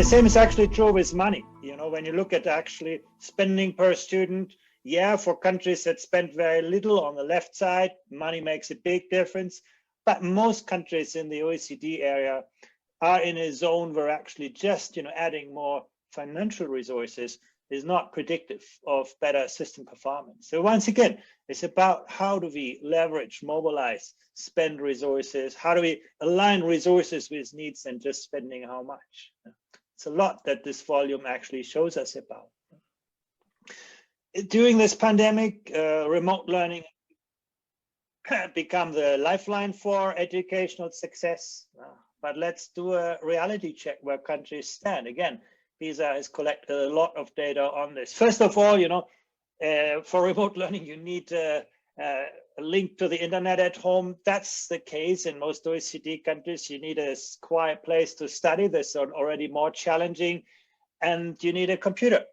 same is actually true with money. You know, when you look at actually spending per student, yeah, for countries that spend very little on the left side, money makes a big difference. But most countries in the OECD area are in a zone where actually just, you know, adding more financial resources is not predictive of better system performance. So once again, it's about how do we leverage, mobilize, spend resources? How do we align resources with needs and just spending how much? It's a lot that this volume actually shows us about. During this pandemic, remote learning become the lifeline for educational success. But let's do a reality check where countries stand. Again, PISA has collected a lot of data on this. First of all, you know, for remote learning, you need a link to the internet at home. That's the case in most OECD countries. You need a quiet place to study. That's already more challenging. And you need a computer.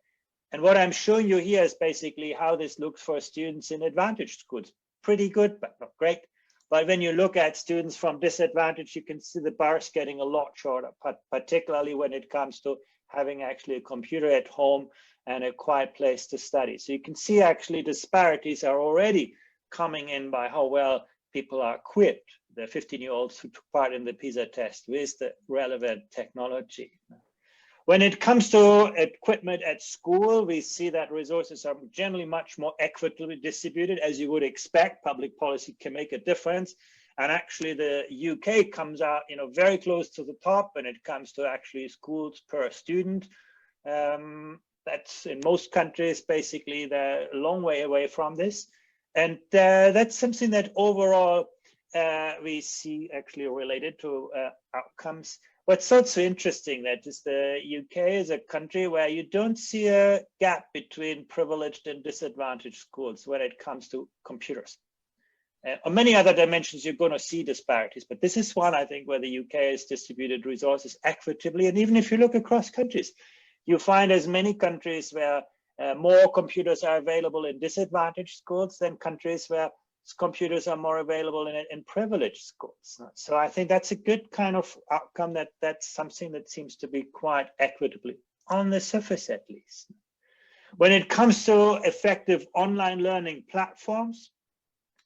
And what I'm showing you here is basically how this looks for students in advantaged schools. Pretty good, but not great. But when you look at students from disadvantage, you can see the bars getting a lot shorter, particularly when it comes to having actually a computer at home and a quiet place to study. So you can see actually disparities are already coming in by how well people are equipped, the 15-year-olds who took part in the PISA test with the relevant technology. When it comes to equipment at school, we see that resources are generally much more equitably distributed, as you would expect. Public policy can make a difference. And actually the UK comes out, you know, very close to the top when it comes to actually schools per student. That's in most countries, basically, they're a long way away from this. And that's something that overall we see actually related to outcomes. What's also interesting that is the UK is a country where you don't see a gap between privileged and disadvantaged schools when it comes to computers. On many other dimensions, you're going to see disparities, but this is one, I think, where the UK has distributed resources equitably. And even if you look across countries, you find as many countries where more computers are available in disadvantaged schools than countries where computers are more available in privileged schools. So I think that's a good kind of outcome, that's something that seems to be quite equitably on the surface, at least. When it comes to effective online learning platforms,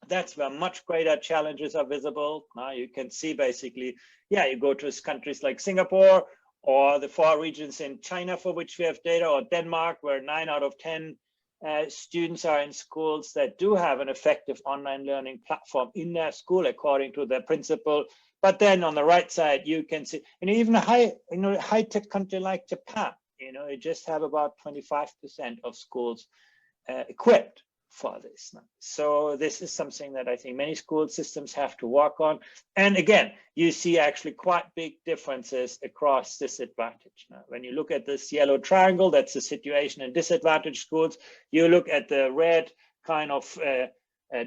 that's where much greater challenges are visible. Now you can see basically, yeah, you go to countries like Singapore or the 4 regions in China for which we have data, or Denmark, where 9 out of 10 students are in schools that do have an effective online learning platform in their school according to their principal. But then on the right side, you can see, and even a high-tech country like Japan, you know, you just have about 25% of schools equipped for this. So this is something that I think many school systems have to work on. And again, you see actually quite big differences across disadvantage. Now, when you look at this yellow triangle, that's the situation in disadvantaged schools. You look at the red kind of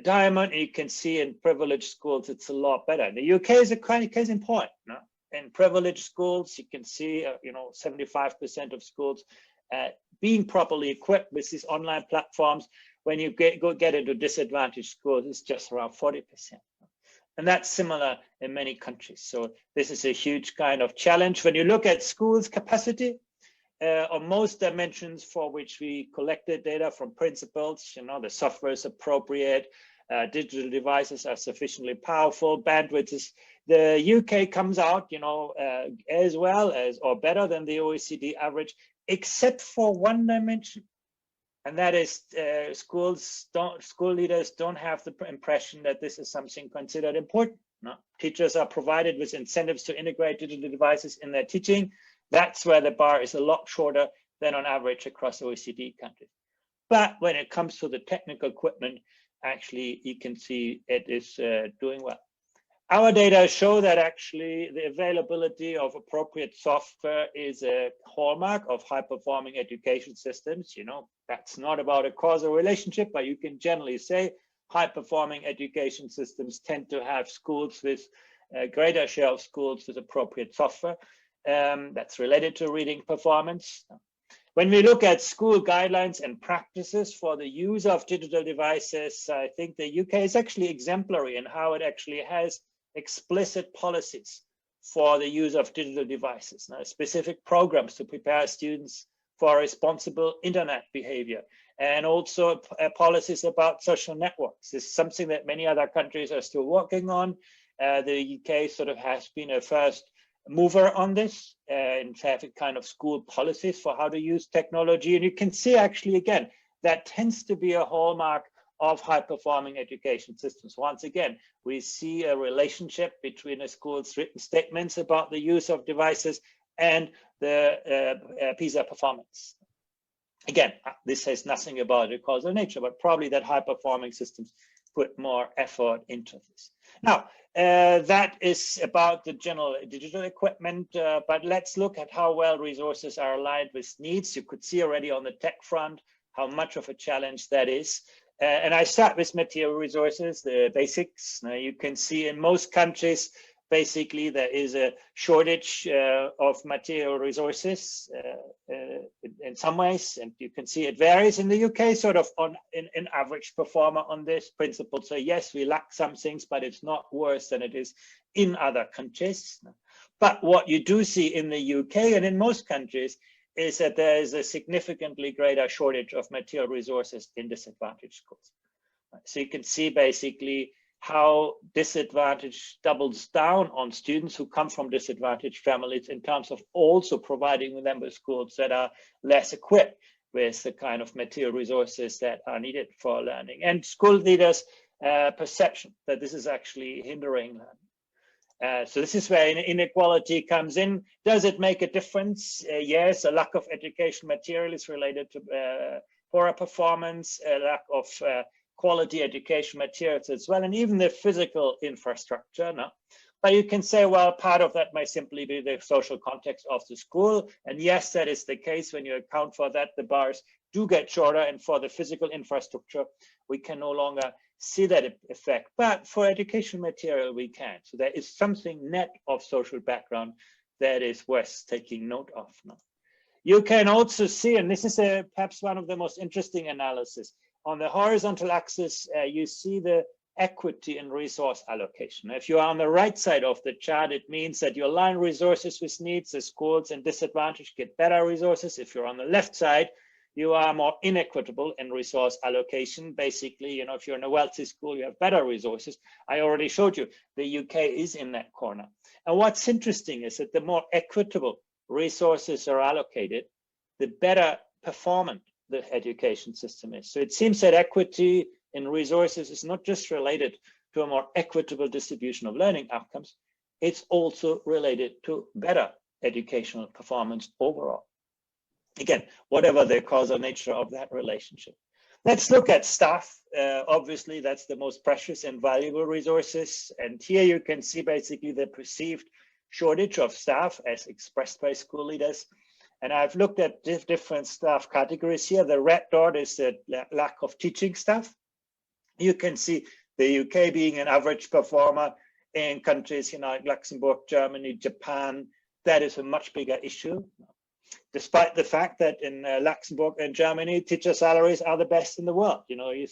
diamond, and you can see in privileged schools, it's a lot better. The UK is a kind of case in point. No? In privileged schools, you can see, 75% of schools being properly equipped with these online platforms. When you get into disadvantaged schools, it's just around 40%. And that's similar in many countries. So this is a huge kind of challenge. When you look at schools' capacity, on most dimensions for which we collected data from principals, the software is appropriate, digital devices are sufficiently powerful, bandwidth is, the UK comes out, as well as or better than the OECD average, except for one dimension. And that is school leaders don't have the impression that this is something considered important. No. Teachers are provided with incentives to integrate digital devices in their teaching. That's where the bar is a lot shorter than on average across OECD countries. But when it comes to the technical equipment, actually, you can see it is doing well. Our data show that actually the availability of appropriate software is a hallmark of high-performing education systems. That's not about a causal relationship, but you can generally say high-performing education systems tend to have schools with a greater share of schools with appropriate software. That's related to reading performance. When we look at school guidelines and practices for the use of digital devices, I think the UK is actually exemplary in how it actually has explicit policies for the use of digital devices, specific programs to prepare students for responsible internet behavior, and also policies about social networks. This is something that many other countries are still working on. The UK sort of has been a first mover on this in having kind of school policies for how to use technology. And you can see actually, again, that tends to be a hallmark of high-performing education systems. Once again, we see a relationship between a school's written statements about the use of devices and the PISA performance. Again, this says nothing about the causal nature, but probably that high-performing systems put more effort into this. Now, that is about the general digital equipment, but let's look at how well resources are aligned with needs. You could see already on the tech front how much of a challenge that is. And I start with material resources, the basics. Now you can see in most countries, basically there is a shortage of material resources in some ways, and you can see it varies in the UK, sort of on an average performer on this principle. So yes, we lack some things, but it's not worse than it is in other countries. But what you do see in the UK and in most countries is that there is a significantly greater shortage of material resources in disadvantaged schools. So you can see basically how disadvantage doubles down on students who come from disadvantaged families in terms of also providing them with schools that are less equipped with the kind of material resources that are needed for learning. And school leaders' perception that this is actually hindering learning. So this is where inequality comes in. Does it make a difference? Yes, a lack of education material is related to poorer performance, a lack of quality education materials as well, and even the physical infrastructure. No? But you can say, well, part of that may simply be the social context of the school. And yes, that is the case. When you account for that, the bars do get shorter, and for the physical infrastructure, we can no longer see that effect. But for education material, we can. So there is something net of social background that is worth taking note of now. You can also see, and this is perhaps one of the most interesting analysis, on the horizontal axis, you see the equity in resource allocation. If you are on the right side of the chart, it means that you align resources with needs. The schools in disadvantage get better resources. If you're on the left side, you are more inequitable in resource allocation. Basically, you know, if you're in a wealthy school, you have better resources. I already showed you the UK is in that corner. And what's interesting is that the more equitable resources are allocated, the better performant the education system is. So it seems that equity in resources is not just related to a more equitable distribution of learning outcomes, it's also related to better educational performance overall. Again, whatever the causal nature of that relationship. Let's look at staff. Obviously, that's the most precious and valuable resources. And here you can see basically the perceived shortage of staff as expressed by school leaders. And I've looked at different staff categories here. The red dot is the lack of teaching staff. You can see the UK being an average performer in countries, you know, like Luxembourg, Germany, Japan. That is a much bigger issue. Despite the fact that in Luxembourg and Germany, teacher salaries are the best in the world. You know, you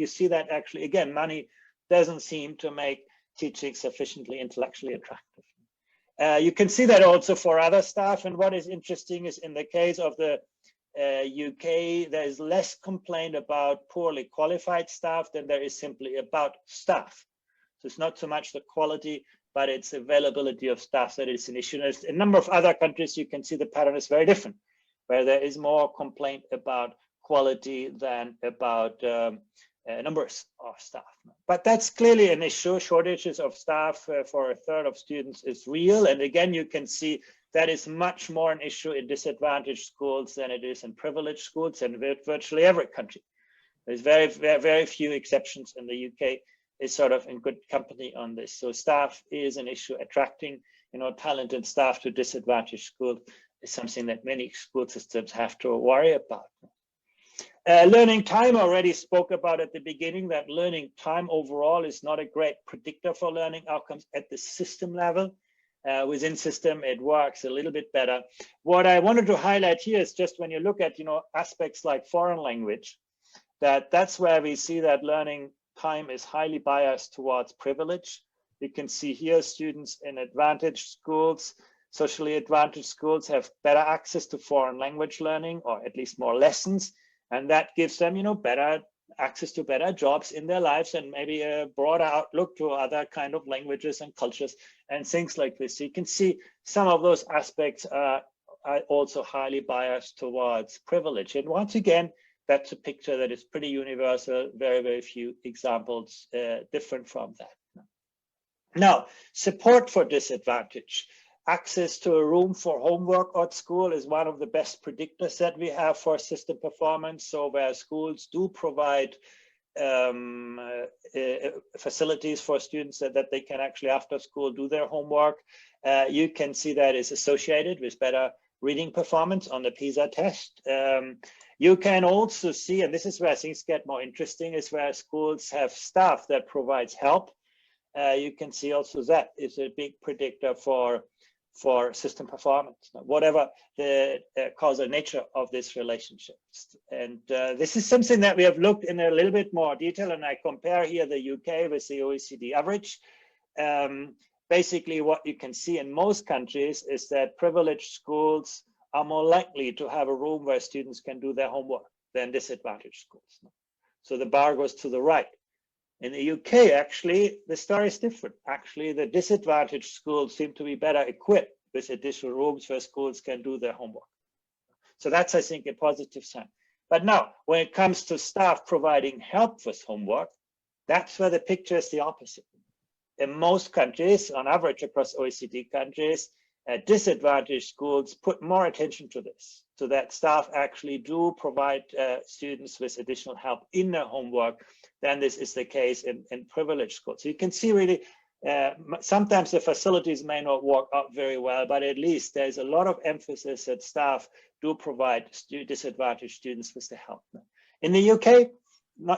see that actually, again, money doesn't seem to make teaching sufficiently intellectually attractive. You can see that also for other staff. And what is interesting is in the case of the UK, there is less complaint about poorly qualified staff than there is simply about staff. So it's not so much the quality, but it's availability of staff that is an issue. In a number of other countries, you can see the pattern is very different, where there is more complaint about quality than about numbers of staff. But that's clearly an issue. Shortages of staff for a third of students is real. And again, you can see that is much more an issue in disadvantaged schools than it is in privileged schools and virtually every country. There's very few exceptions, and the UK is sort of in good company on this. So staff is an issue. Attracting, you know, talented staff to disadvantaged schools is something that many school systems have to worry about. Learning time, I already spoke about at the beginning, that learning time overall is not a great predictor for learning outcomes at the system level. Within system, it works a little bit better. What I wanted to highlight here is just when you look at, you know, aspects like foreign language, that's where we see that learning time is highly biased towards privilege. You can see here students in advantaged schools, socially advantaged schools have better access to foreign language learning, or at least more lessons. And that gives them, better access to better jobs in their lives and maybe a broader outlook to other kind of languages and cultures and things like this. So you can see some of those aspects are also highly biased towards privilege. And once again, that's a picture that is pretty universal, very, very few examples different from that. Now, support for disadvantage. Access to a room for homework at school is one of the best predictors that we have for system performance. So where schools do provide facilities for students that they can actually after school do their homework, you can see that is associated with better reading performance on the PISA test. You can also see, and this is where things get more interesting, is where schools have staff that provides help. You can see also that is a big predictor for system performance, whatever the causal nature of this relationship. And this is something that we have looked in a little bit more detail, and I compare here the UK with the OECD average. Basically, what you can see in most countries is that privileged schools are more likely to have a room where students can do their homework than disadvantaged schools. So the bar goes to the right. In the UK, actually, the story is different. Actually, the disadvantaged schools seem to be better equipped with additional rooms where schools can do their homework. So that's, I think, a positive sign. But now, when it comes to staff providing help with homework, that's where the picture is the opposite. In most countries, on average across OECD countries, disadvantaged schools put more attention to this, so that staff actually do provide students with additional help in their homework than this is the case in privileged schools. So you can see really, sometimes the facilities may not work out very well, but at least there's a lot of emphasis that staff do provide disadvantaged students with the help. In the UK,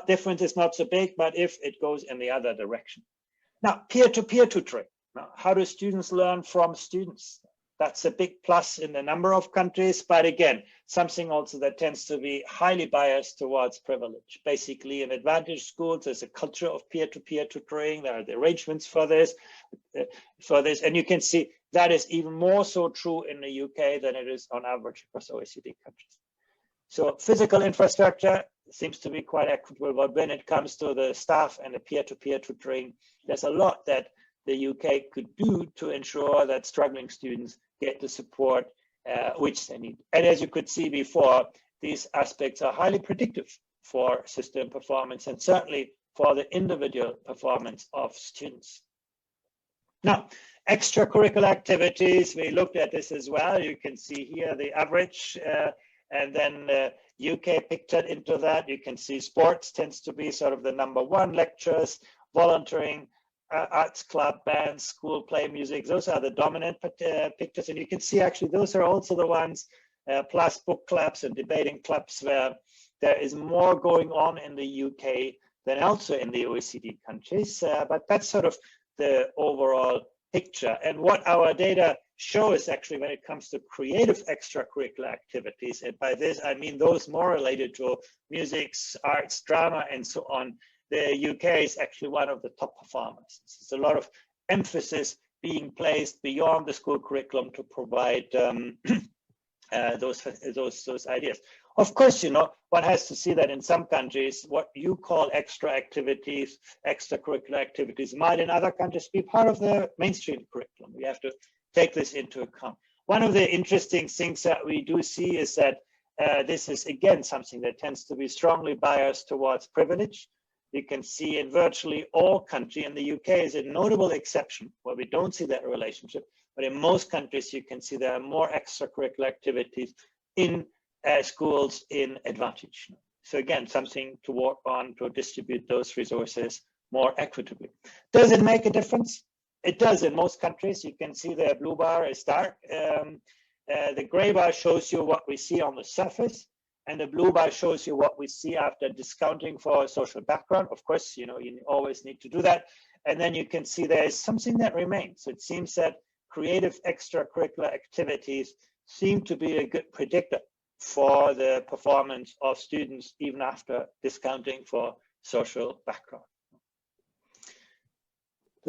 difference is not so big, but if it goes in the other direction. Now, peer-to-peer tutoring. Now, how do students learn from students? That's a big plus in a number of countries, but again, something also that tends to be highly biased towards privilege. Basically, in advantaged schools, there's a culture of peer-to-peer tutoring. There are the arrangements for this, and you can see that is even more so true in the UK than it is on average across OECD countries. So physical infrastructure seems to be quite equitable, but when it comes to the staff and the peer-to-peer tutoring, there's a lot that the UK could do to ensure that struggling students get the support which they need. And as you could see before, these aspects are highly predictive for system performance and certainly for the individual performance of students. Now, extracurricular activities, we looked at this as well. You can see here the average and then UK pictured into that. You can see sports tends to be sort of the +1, lectures, volunteering, arts club, bands, school play, music. Those are the dominant pictures. And you can see actually those are also the ones, plus book clubs and debating clubs, where there is more going on in the UK than also in the OECD countries. But that's sort of the overall picture. And what our data show is actually when it comes to creative extracurricular activities, and by this I mean those more related to music, arts, drama, and so on, the UK is actually one of the top performers. There's a lot of emphasis being placed beyond the school curriculum to provide those ideas. Of course, one has to see that in some countries, what you call extra activities, extracurricular activities, might in other countries be part of the mainstream curriculum. We have to take this into account. One of the interesting things that we do see is that this is, again, something that tends to be strongly biased towards privilege. You can see in virtually all countries, and the UK is a notable exception where we don't see that relationship, but in most countries you can see there are more extracurricular activities in schools in advantage. So again, something to work on to distribute those resources more equitably. Does it make a difference? It does in most countries. You can see the blue bar is dark. The gray bar shows you what we see on the surface, and the blue bar shows you what we see after discounting for social background. Of course, you always need to do that. And then you can see there is something that remains. So it seems that creative extracurricular activities seem to be a good predictor for the performance of students even after discounting for social background.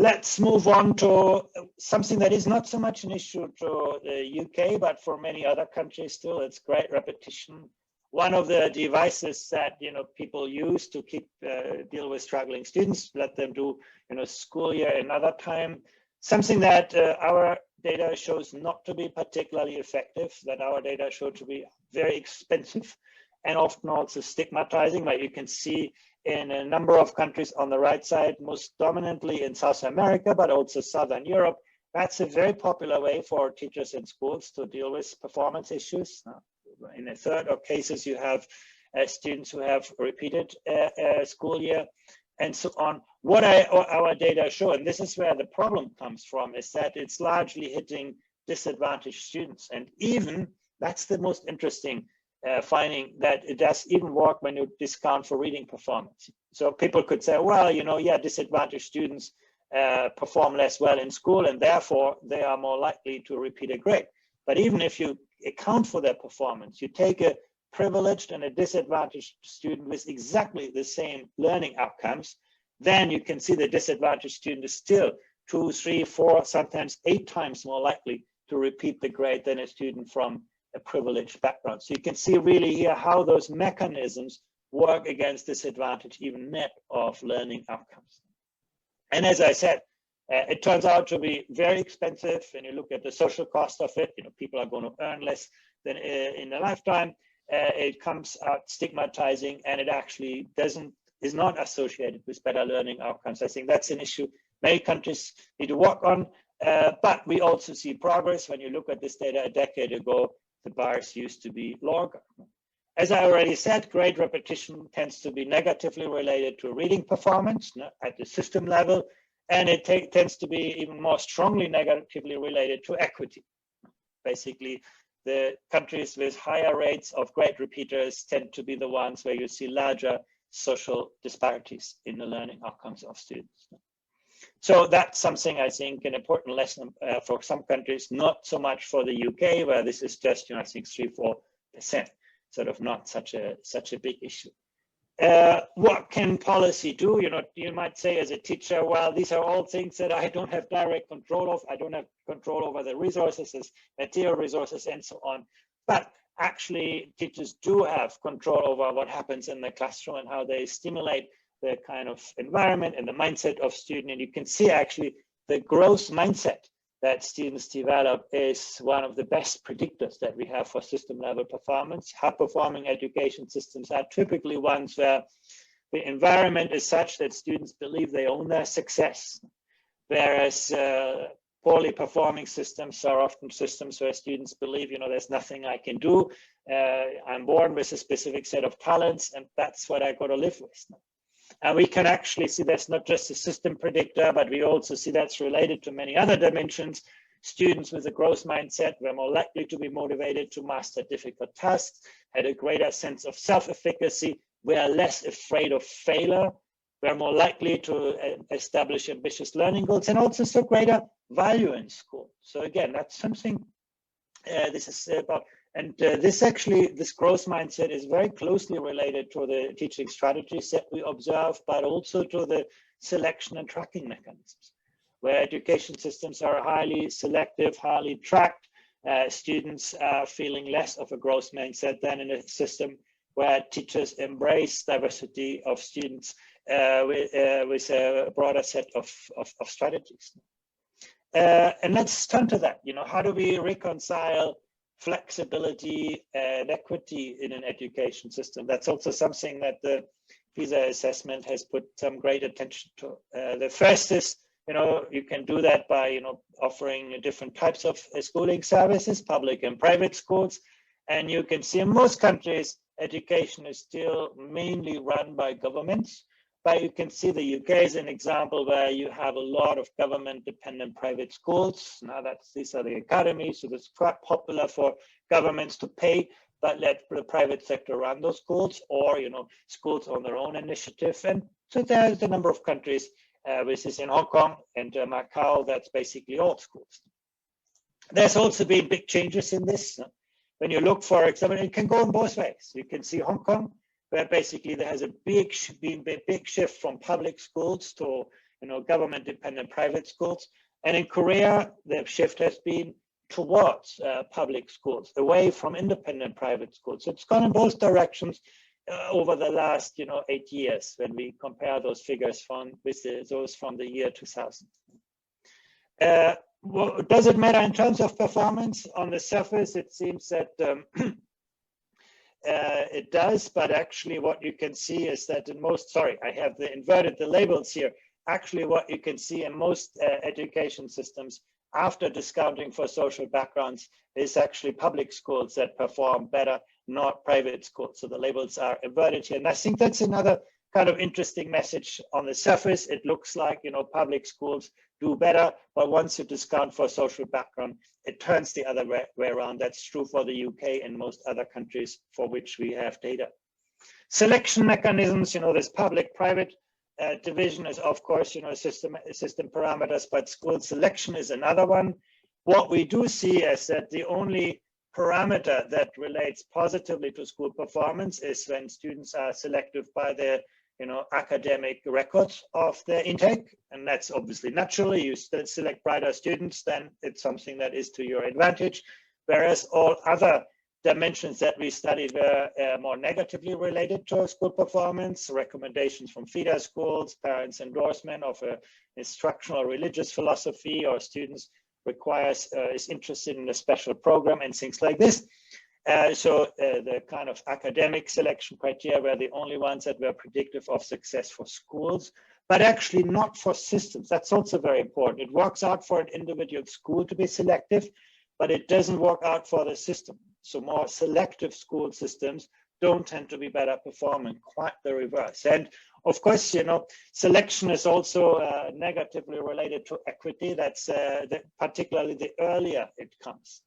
Let's move on to something that is not so much an issue to the UK, but for many other countries still, it's great repetition. One of the devices that people use to deal with struggling students, let them do school year another time. Something that our data shows not to be particularly effective, that our data show to be very expensive and often also stigmatizing, like you can see in a number of countries on the right side, most dominantly in South America, but also Southern Europe. That's a very popular way for teachers in schools to deal with performance issues. In a third of cases, you have students who have repeated school year and so on. What our data show, and this is where the problem comes from, is that it's largely hitting disadvantaged students. And even, that's the most interesting finding, that it does even work when you discount for reading performance. So people could say, well, yeah, disadvantaged students perform less well in school, and therefore they are more likely to repeat a grade. But even if you account for their performance, you take a privileged and a disadvantaged student with exactly the same learning outcomes, then you can see the disadvantaged student is still 2, 3, 4, sometimes 8 times more likely to repeat the grade than a student from a privileged background. So you can see really here how those mechanisms work against disadvantage, even net of learning outcomes. And as I said, it turns out to be very expensive. When you look at the social cost of it, people are going to earn less than in a lifetime. It comes out stigmatizing, and it actually is not associated with better learning outcomes. I think that's an issue many countries need to work on, but we also see progress. When you look at this data a decade ago, the bars used to be longer. As I already said, grade repetition tends to be negatively related to reading performance at the system level, and it tends to be even more strongly negatively related to equity. Basically, the countries with higher rates of grade repeaters tend to be the ones where you see larger social disparities in the learning outcomes of students. So that's something, I think, an important lesson for some countries, not so much for the UK, where this is just, I think 3-4%, sort of not such a big issue. What can policy do? You might say as a teacher, well, these are all things that I don't have direct control of. I don't have control over the resources, material resources, and so on. But actually, teachers do have control over what happens in the classroom and how they stimulate the kind of environment and the mindset of students. And you can see actually the growth mindset that students develop is one of the best predictors that we have for system level performance. High performing education systems are typically ones where the environment is such that students believe they own their success, whereas poorly performing systems are often systems where students believe, there's nothing I can do. I'm born with a specific set of talents, and that's what I got to live with. And we can actually see that's not just a system predictor, but we also see that's related to many other dimensions. Students with a growth mindset were more likely to be motivated to master difficult tasks, had a greater sense of self-efficacy, were less afraid of failure, were more likely to establish ambitious learning goals, and also saw greater value in school. So again, that's something this is about. And this growth mindset is very closely related to the teaching strategies that we observe, but also to the selection and tracking mechanisms, where education systems are highly selective, highly tracked. Students are feeling less of a growth mindset than in a system where teachers embrace diversity of students with a broader set of strategies. And let's turn to that. How do we reconcile flexibility and equity in an education system? That's also something that the PISA assessment has put some great attention to. The first is, you can do that by, offering different types of schooling services, public and private schools. And you can see in most countries, education is still mainly run by governments. But you can see the UK is an example where you have a lot of government-dependent private schools. Now these are the academies, so it's quite popular for governments to pay, but let the private sector run those schools, or schools on their own initiative. And so there's a number of countries, which is in Hong Kong and Macau, that's basically all schools. There's also been big changes in this. When you look, for example, it can go in both ways. You can see Hong Kong, where basically there has been a big shift from public schools to government-dependent private schools. And in Korea, the shift has been towards public schools, away from independent private schools. So it's gone in both directions over the last, 8 years when we compare those figures with those from the year 2000. Well, does it matter in terms of performance? On the surface, it seems that it does, but actually what you can see is that in most, sorry, I have inverted the labels here. Actually, what you can see in most education systems, after discounting for social backgrounds, is actually public schools that perform better, not private schools. So the labels are inverted here. And I think that's another kind of interesting message. On the surface, it looks like, public schools do better, but once you discount for social background, it turns the other way around. That's true for the UK and most other countries for which we have data. Selection mechanisms, this public-private division is, of course, system parameters, but school selection is another one. What we do see is that the only parameter that relates positively to school performance is when students are selected by their academic records of their intake, and that's obviously naturally. You select brighter students, then it's something that is to your advantage, whereas all other dimensions that we studied were more negatively related to school performance. Recommendations from feeder schools, parents' endorsement of a instructional religious philosophy, or students is interested in a special program and things like this. So the kind of academic selection criteria were the only ones that were predictive of success for schools, but actually not for systems. That's also very important. It works out for an individual school to be selective, but it doesn't work out for the system. So more selective school systems don't tend to be better performing, quite the reverse. And of course, selection is also negatively related to equity. That's particularly the earlier it comes.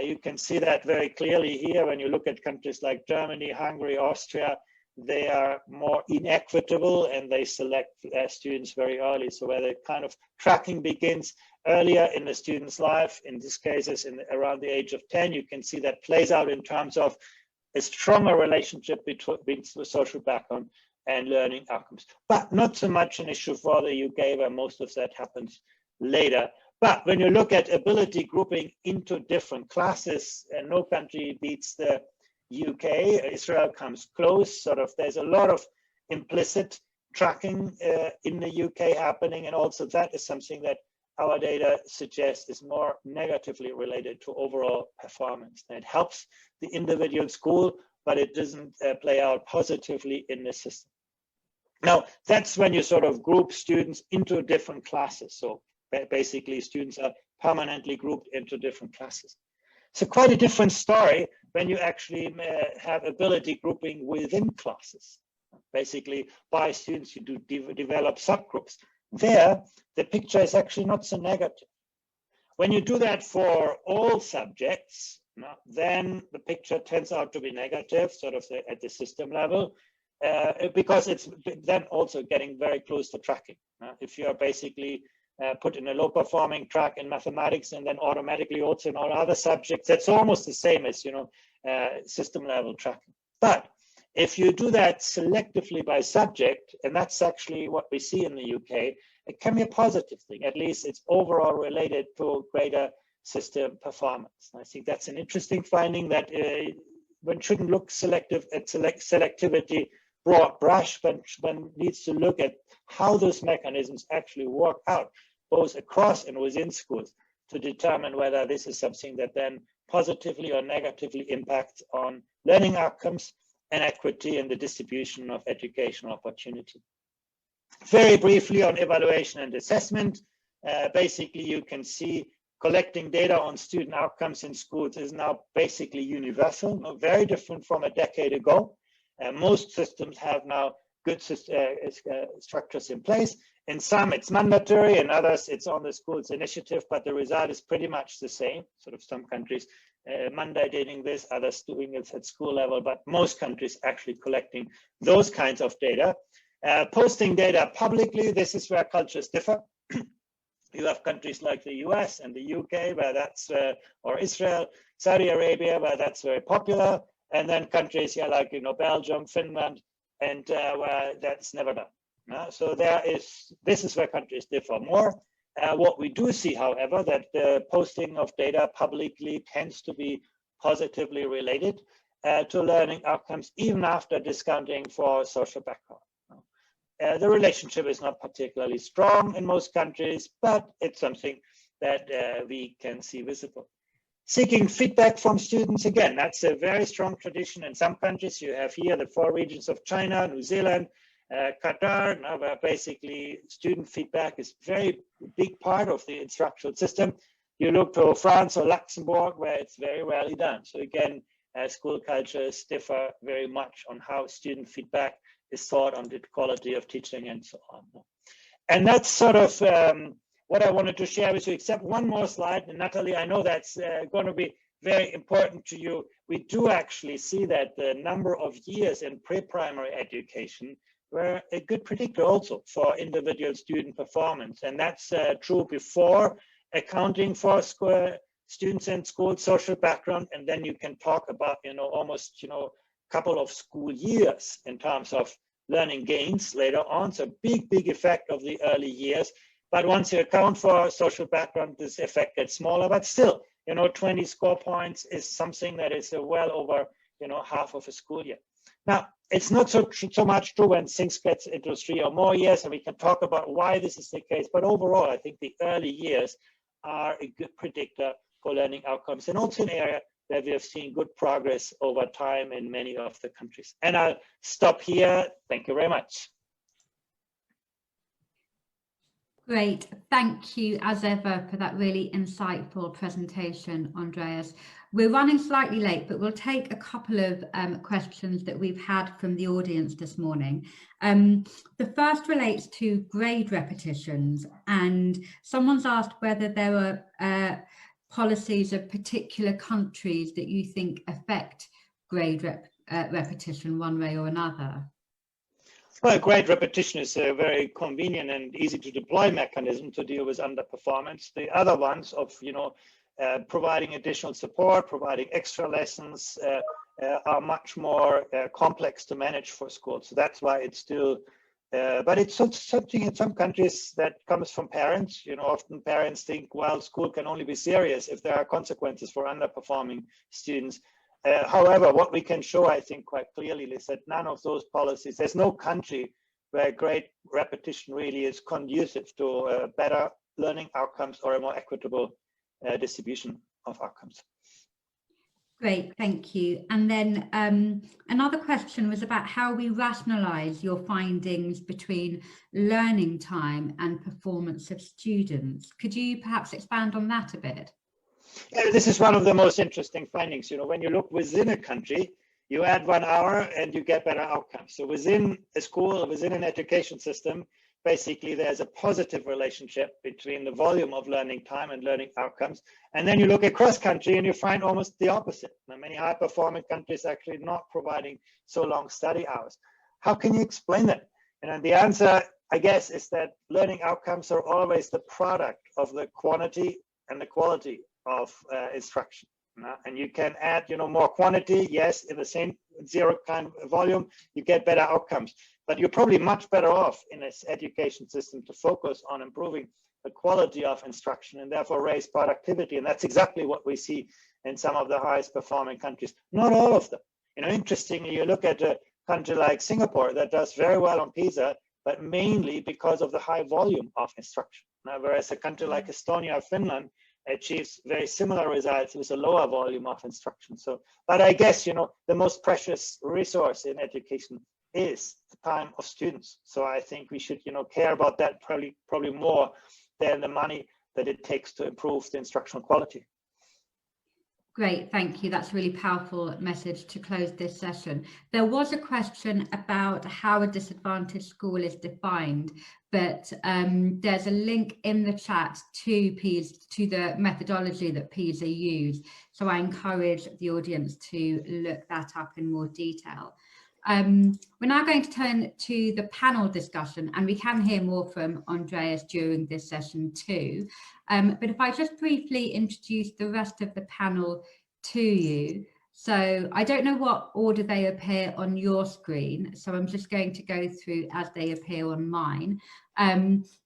You can see that very clearly here when you look at countries like Germany, Hungary, Austria. They are more inequitable and they select students very early. So where the kind of tracking begins earlier in the student's life, in these cases around the age of 10, you can see that plays out in terms of a stronger relationship between social background and learning outcomes. But not so much an issue for the UK, where most of that happens later. But when you look at ability grouping into different classes, no country beats the UK. Israel comes close. There's a lot of implicit tracking in the UK happening, and also that is something that our data suggests is more negatively related to overall performance. And it helps the individual school, but it doesn't play out positively in the system. Now, that's when you group students into different classes. So basically, students are permanently grouped into different classes. So quite a different story when you actually have ability grouping within classes. Basically, by students, you do develop subgroups. There, the picture is actually not so negative. When you do that for all subjects, then the picture turns out to be negative, at the system level, because it's then also getting very close to tracking. If you are basically put in a low-performing track in mathematics and then automatically also in all other subjects, that's almost the same as system-level tracking. But if you do that selectively by subject, and that's actually what we see in the UK, it can be a positive thing. At least it's overall related to greater system performance. I think that's an interesting finding, that one shouldn't look selective at selectivity broad brush, but one needs to look at how those mechanisms actually work out, both across and within schools, to determine whether this is something that then positively or negatively impacts on learning outcomes and equity and the distribution of educational opportunity. Very briefly on evaluation and assessment, basically you can see collecting data on student outcomes in schools is now basically universal, very different from a decade ago. Most systems have now good structures in place. In some, it's mandatory, in others, it's on the school's initiative, but the result is pretty much the same. Some countries mandating this, others doing it at school level, but most countries actually collecting those kinds of data. Posting data publicly, this is where cultures differ. You have countries like the US and the UK, where that's, or Israel, Saudi Arabia, where that's very popular. And then countries like, Belgium, Finland, and where that's never done. So this is where countries differ more. What we do see, however, that the posting of data publicly tends to be positively related to learning outcomes, even after discounting for social background. The relationship is not particularly strong in most countries, but it's something that we can see visible. Seeking feedback from students, again, that's a very strong tradition in some countries. You have here the 4 regions of China, New Zealand, Qatar, where basically student feedback is a very big part of the instructional system. You look to France or Luxembourg, where it's very rarely done. So again, school cultures differ very much on how student feedback is thought on the quality of teaching and so on. And that's sort of what I wanted to share with you, except one more slide. And Natalie, I know that's going to be very important to you. We do actually see that the number of years in pre-primary education were a good predictor also for individual student performance. And that's true before accounting for students in school, social background, and then you can talk about, almost, couple of school years in terms of learning gains later on. So big effect of the early years. But once you account for social background, this effect gets smaller, but still, 20 score points is something that is well over, half of a school year. Now, it's not so much true when things get into 3 or more years, and we can talk about why this is the case. But overall, I think the early years are a good predictor for learning outcomes, and also an area where we have seen good progress over time in many of the countries. And I'll stop here. Thank you very much. Great. Thank you, as ever, for that really insightful presentation, Andreas. We're running slightly late, but we'll take a couple of questions that we've had from the audience this morning. The first relates to grade repetitions, and someone's asked whether there are policies of particular countries that you think affect grade repetition one way or another. Well, grade repetition is a very convenient and easy to deploy mechanism to deal with underperformance. The other ones of, providing additional support, providing extra lessons are much more complex to manage for schools. So that's why it's still, but it's something in some countries that comes from parents. Often parents think, well, school can only be serious if there are consequences for underperforming students. However, what we can show, I think, quite clearly is that none of those policies, there's no country where grade repetition really is conducive to better learning outcomes or a more equitable distribution of outcomes. Great, thank you. And then another question was about how we rationalize your findings between learning time and performance of students. Could you perhaps expand on that a bit? Yeah, this is one of the most interesting findings. When you look within a country, you add 1 hour and you get better outcomes. So within a school, within an education system, basically there's a positive relationship between the volume of learning time and learning outcomes. And then you look across country and you find almost the opposite. Now, many high-performing countries are actually not providing so long study hours. How can you explain that? And the answer, I guess, is that learning outcomes are always the product of the quantity and the quality of instruction. And you can add, more quantity. Yes, in the same zero kind of volume, you get better outcomes. But you're probably much better off in this education system to focus on improving the quality of instruction and therefore raise productivity. And that's exactly what we see in some of the highest performing countries. Not all of them. Interestingly, you look at a country like Singapore that does very well on PISA, but mainly because of the high volume of instruction. Now, whereas a country like Estonia or Finland achieves very similar results with a lower volume of instruction. So, but I guess, the most precious resource in education is the time of students. So I think we should, care about that probably more than the money that it takes to improve the instructional quality. Great, thank you. That's a really powerful message to close this session. There was a question about how a disadvantaged school is defined, but there's a link in the chat to PISA, to the methodology that PISA used. So I encourage the audience to look that up in more detail. We're now going to turn to the panel discussion, and we can hear more from Andreas during this session too. But if I just briefly introduce the rest of the panel to you. So I don't know what order they appear on your screen, so I'm just going to go through as they appear on mine.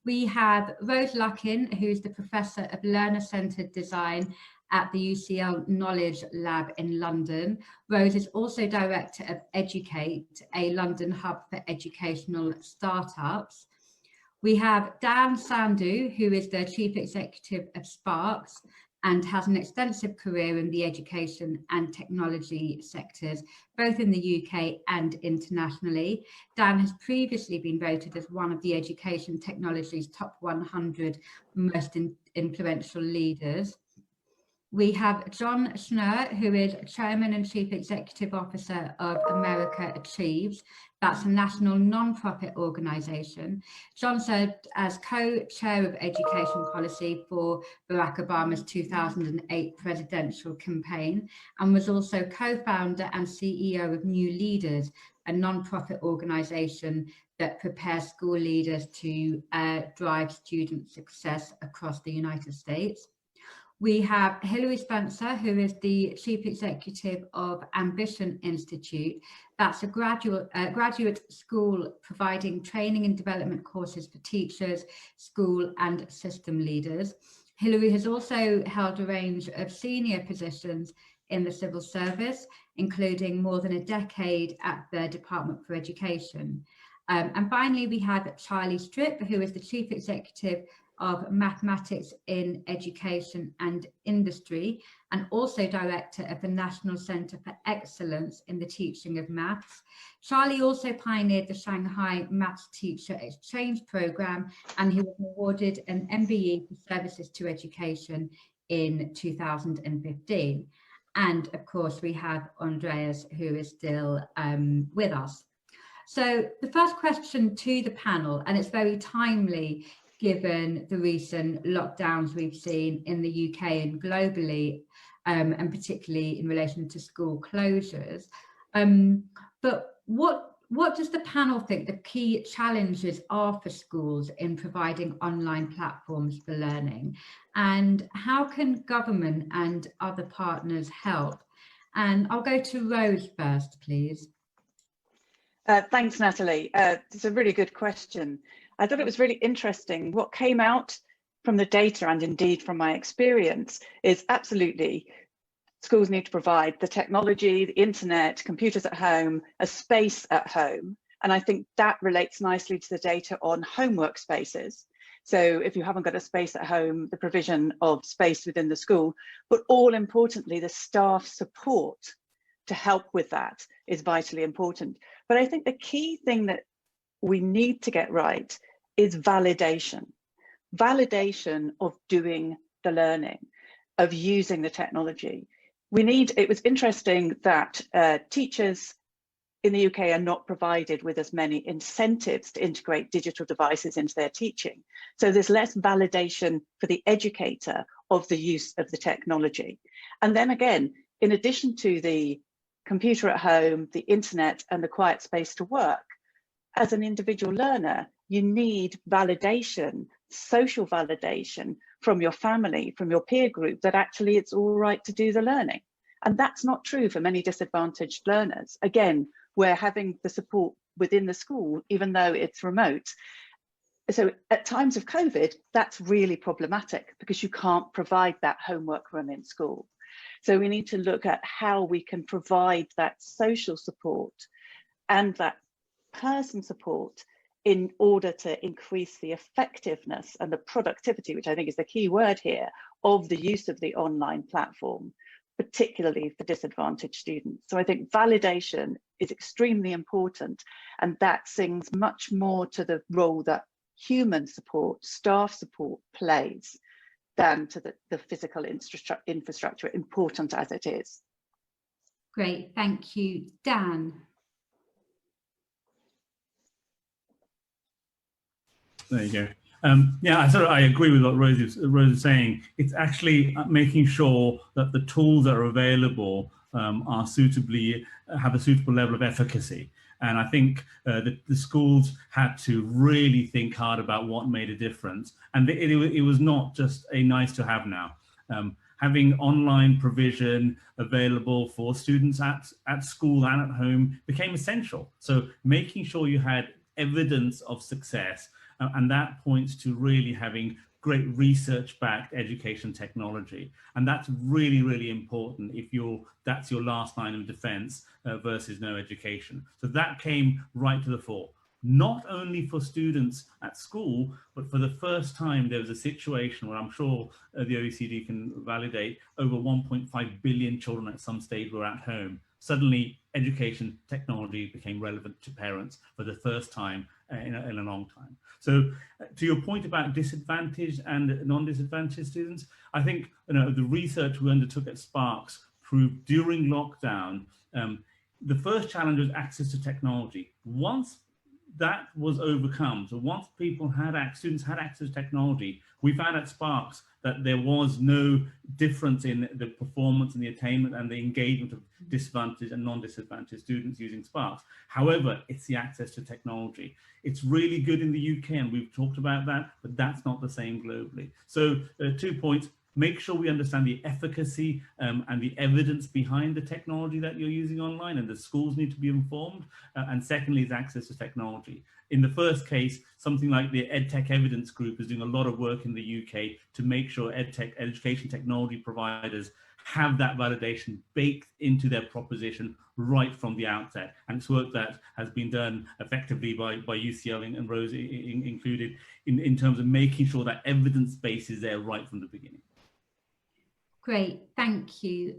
We have Rose Luckin, who's the Professor of Learner-Centred Design at the UCL Knowledge Lab in London. Rose is also Director of Educate, a London hub for educational startups. We have Dan Sandhu, who is the Chief Executive of Sparks and has an extensive career in the education and technology sectors, both in the UK and internationally. Dan has previously been voted as one of the education technology's top 100 most influential leaders. We have John Schnurr, who is Chairman and Chief Executive Officer of America Achieves. That's a national non-profit organisation. John served as co-chair of education policy for Barack Obama's 2008 presidential campaign, and was also co-founder and CEO of New Leaders, a non-profit organisation that prepares school leaders to drive student success across the United States. We have Hilary Spencer, who is the Chief Executive of Ambition Institute. That's a graduate school providing training and development courses for teachers, school and system leaders. Hilary has also held a range of senior positions in the civil service, including more than a decade at the Department for Education. And finally, we have Charlie Stripp, who is the Chief Executive of Mathematics in Education and Industry, and also Director of the National Centre for Excellence in the Teaching of Maths. Charlie also pioneered the Shanghai Maths Teacher Exchange Programme, and he was awarded an MBE for Services to Education in 2015. And of course, we have Andreas, who is still with us. So the first question to the panel, and it's very timely given the recent lockdowns we've seen in the UK and globally, and particularly in relation to school closures. But what does the panel think the key challenges are for schools in providing online platforms for learning? And how can government and other partners help? And I'll go to Rose first, please. Thanks, Natalie. It's a really good question. I thought it was really interesting. What came out from the data, and indeed from my experience, is absolutely schools need to provide the technology, the internet, computers at home, a space at home. And I think that relates nicely to the data on homework spaces. So if you haven't got a space at home, the provision of space within the school, but all importantly, the staff support to help with that is vitally important. But I think the key thing that we need to get right is validation. Validation of doing the learning, of using the technology. It was interesting that teachers in the UK are not provided with as many incentives to integrate digital devices into their teaching. So there's less validation for the educator of the use of the technology. And then again, in addition to the computer at home, the internet and the quiet space to work, as an individual learner, you need validation, social validation from your family, from your peer group, that actually it's all right to do the learning. And that's not true for many disadvantaged learners. Again, we're having the support within the school, even though it's remote. So at times of COVID, that's really problematic because you can't provide that homework run in school. So we need to look at how we can provide that social support and that person support in order to increase the effectiveness and the productivity, which I think is the key word here, of the use of the online platform, particularly for disadvantaged students. So I think validation is extremely important, and that sings much more to the role that human support, staff support plays than to the physical infrastructure, important as it is. Great, thank you. Dan. There you go. Yeah, I agree with what Rose is saying. It's actually making sure that the tools that are available have a suitable level of efficacy. And I think the schools had to really think hard about what made a difference. And it was not just a nice to have now. having online provision available for students at school and at home became essential. So making sure you had evidence of success, and that points to really having great research-backed education technology. And that's really, really important if that's your last line of defense versus no education. So that came right to the fore. Not only for students at school, but for the first time, there was a situation where I'm sure the OECD can validate over 1.5 billion children at some stage were at home. Suddenly, education technology became relevant to parents for the first time in a long time. So to your point about disadvantaged and non-disadvantaged students, I think the research we undertook at Sparks proved during lockdown, the first challenge was access to technology. Once that was overcome, so once students had access to technology, we found at Sparks that there was no difference in the performance and the attainment and the engagement of disadvantaged and non-disadvantaged students using Sparks. However, it's the access to technology. It's really good in the UK, and we've talked about that, but that's not the same globally. So 2 points. Make sure we understand the efficacy and the evidence behind the technology that you're using online, and the schools need to be informed. And secondly is access to technology. In the first case, something like the EdTech Evidence Group is doing a lot of work in the UK to make sure EdTech education technology providers have that validation baked into their proposition right from the outset. And it's work that has been done effectively by UCL and Rose included in terms of making sure that evidence base is there right from the beginning. Great, thank you.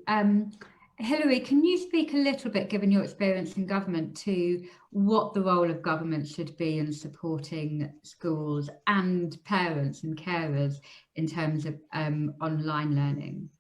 Hilary, can you speak a little bit, given your experience in government, to what the role of government should be in supporting schools and parents and carers in terms of online learning?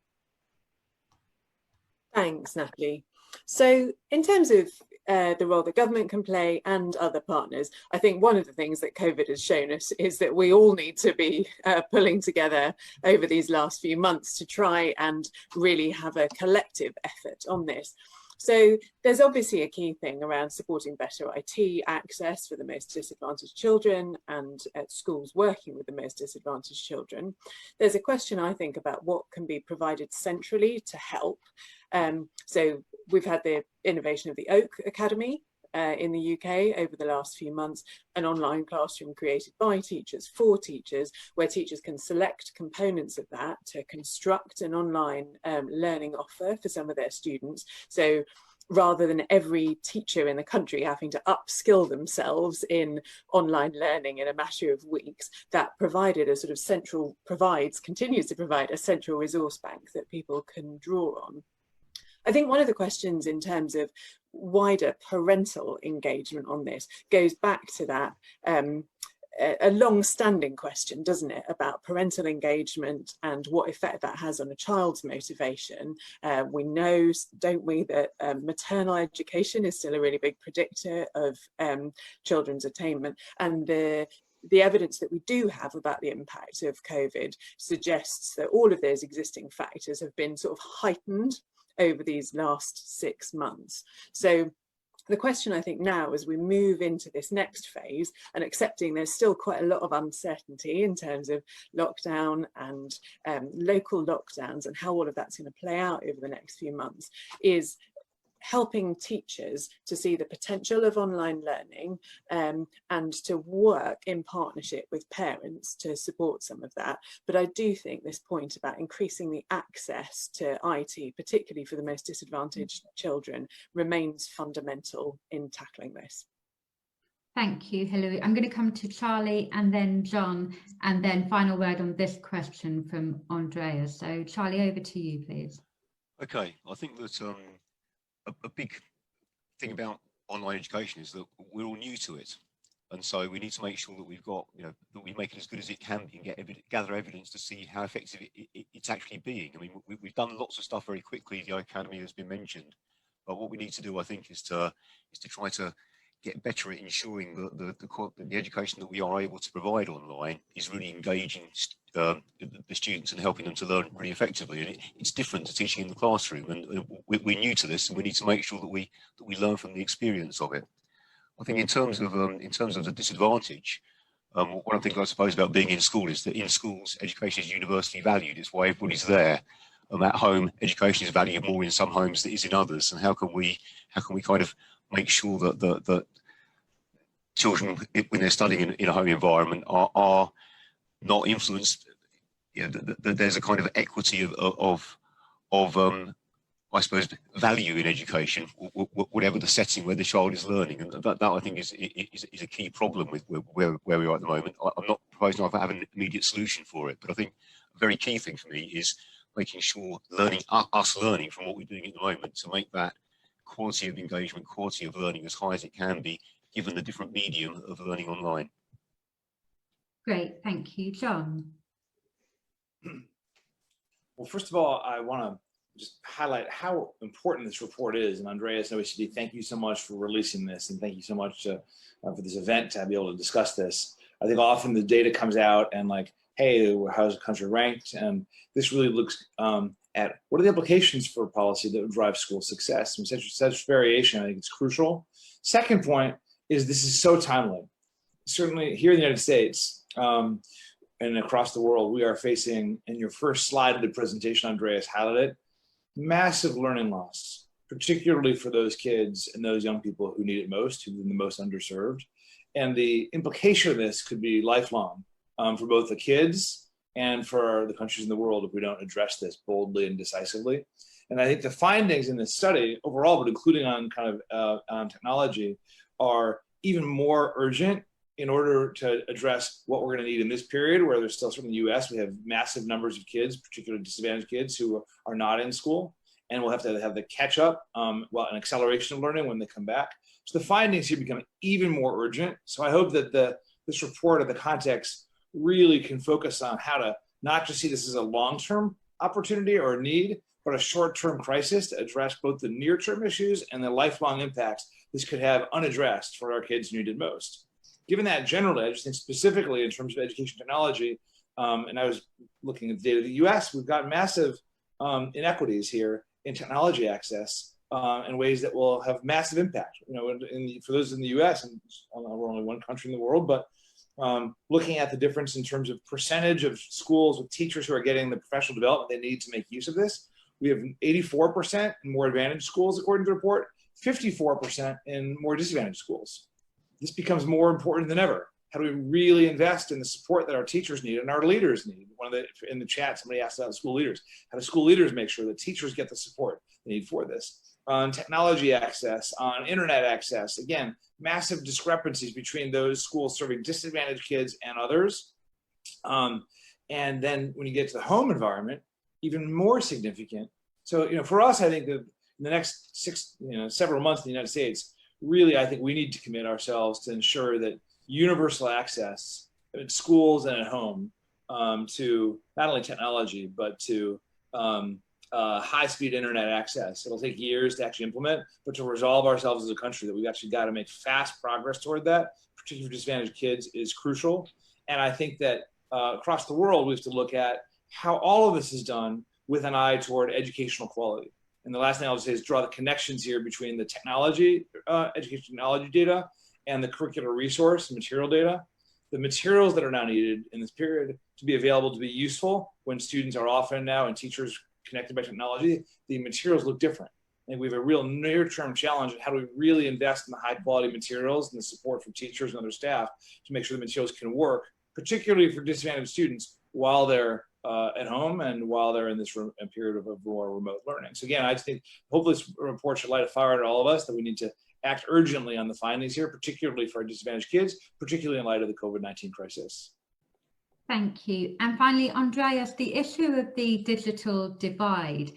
Thanks, Natalie. So in terms of the role that government can play and other partners, I think one of the things that COVID has shown us is that we all need to be pulling together over these last few months to try and really have a collective effort on this. So there's obviously a key thing around supporting better IT access for the most disadvantaged children and at schools working with the most disadvantaged children. There's a question, I think, about what can be provided centrally to help. So we've had the innovation of the Oak Academy in the UK over the last few months, an online classroom created by teachers for teachers, where teachers can select components of that to construct an online learning offer for some of their students. So rather than every teacher in the country having to upskill themselves in online learning in a matter of weeks, that provided a sort of continues to provide a central resource bank that people can draw on. I think one of the questions in terms of wider parental engagement on this goes back to that a long-standing question, doesn't it, about parental engagement and what effect that has on a child's motivation. We know, don't we, that maternal education is still a really big predictor of children's attainment, and the evidence that we do have about the impact of COVID suggests that all of those existing factors have been sort of heightened over these last 6 months. So the question, I think, now as we move into this next phase, and accepting there's still quite a lot of uncertainty in terms of lockdown and local lockdowns and how all of that's going to play out over the next few months, is helping teachers to see the potential of online learning and to work in partnership with parents to support some of that. But I do think this point about increasing the access to IT, particularly for the most disadvantaged children, remains fundamental in tackling this. Thank you, Hilary. I'm going to come to Charlie and then John, and then final word on this question from Andrea. So Charlie, over to you, please. Okay, I think that a big thing about online education is that we're all new to it, and so we need to make sure that we've got, that we make it as good as it can be and gather evidence to see how effective it's actually being. I mean, we've done lots of stuff very quickly. The Academy has been mentioned, but what we need to do, I think, is to try to get better at ensuring that the education that we are able to provide online is really engaging the students and helping them to learn really effectively. And it's different to teaching in the classroom, and we're new to this, and we need to make sure that we learn from the experience of it. I think in terms of the disadvantage, what I think, I suppose, about being in school is that in schools education is universally valued. It's why everybody's there. at home education is valued more in some homes than it is in others, and how can we kind of make sure that children, when they're studying in a home environment, are not influenced. That there's a kind of equity of I suppose, value in education, whatever the setting where the child is learning, and that I think is a key problem with where we are at the moment. I'm not proposing I have an immediate solution for it, but I think a very key thing for me is making sure us learning from what we're doing at the moment to make that quality of engagement, quality of learning as high as it can be, given the different medium of learning online. Great, thank you, John. Well, first of all, I want to just highlight how important this report is. And Andreas, OECD, thank you so much for releasing this, and thank you so much for this event to be able to discuss this. I think often the data comes out and like, hey, how's the country ranked? And this really looks at what are the implications for policy that would drive school success. And such variation, I think it's crucial. Second point is this is so timely. Certainly here in the United States, and across the world, we are facing, in your first slide of the presentation, Andreas highlighted it, massive learning loss, particularly for those kids and those young people who need it most, who've been the most underserved. And the implication of this could be lifelong for both the kids and for the countries in the world if we don't address this boldly and decisively. And I think the findings in this study overall, but including on kind of on technology, are even more urgent in order to address what we're going to need in this period, where there's still, certainly in the US, we have massive numbers of kids, particularly disadvantaged kids who are not in school. And we'll have to have the catch up, an acceleration of learning when they come back. So the findings here become even more urgent. So I hope that this report of the context really can focus on how to not just see this as a long-term opportunity or a need, but a short-term crisis to address both the near-term issues and the lifelong impacts this could have unaddressed for our kids who need it most. Given that generally, I just think specifically in terms of education technology, and I was looking at the data of the US, we've got massive inequities here in technology access in ways that will have massive impact. You know, for those in the US, and we're only one country in the world, but looking at the difference in terms of percentage of schools with teachers who are getting the professional development they need to make use of this, we have 84% in more advantaged schools, according to the report, 54% in more disadvantaged schools. This becomes more important than ever. How do we really invest in the support that our teachers need and our leaders need? In the chat, somebody asked about school leaders. How do school leaders make sure that teachers get the support they need for this? On technology access, on internet access, again, massive discrepancies between those schools serving disadvantaged kids and others. And then when you get to the home environment, even more significant. So, you know, for us, I think that in the next several months in the United States, really, I think we need to commit ourselves to ensure that universal access at schools and at home to not only technology, but to high-speed internet access. It'll take years to actually implement, but to resolve ourselves as a country that we've actually got to make fast progress toward that, particularly for disadvantaged kids, is crucial. And I think that across the world, we have to look at how all of this is done with an eye toward educational quality. And the last thing I'll say is draw the connections here between the technology, education technology data and the curricular resource and material data. The materials that are now needed in this period to be available to be useful when students are often now and teachers connected by technology, the materials look different. And we have a real near-term challenge of how do we really invest in the high quality materials and the support from teachers and other staff to make sure the materials can work, particularly for disadvantaged students while they're at home and while they're in this period of more remote learning. So again, I think hopefully this report should light a fire at all of us that we need to act urgently on the findings here, particularly for our disadvantaged kids, particularly in light of the COVID-19 crisis. Thank you. And finally, Andreas, the issue of the digital divide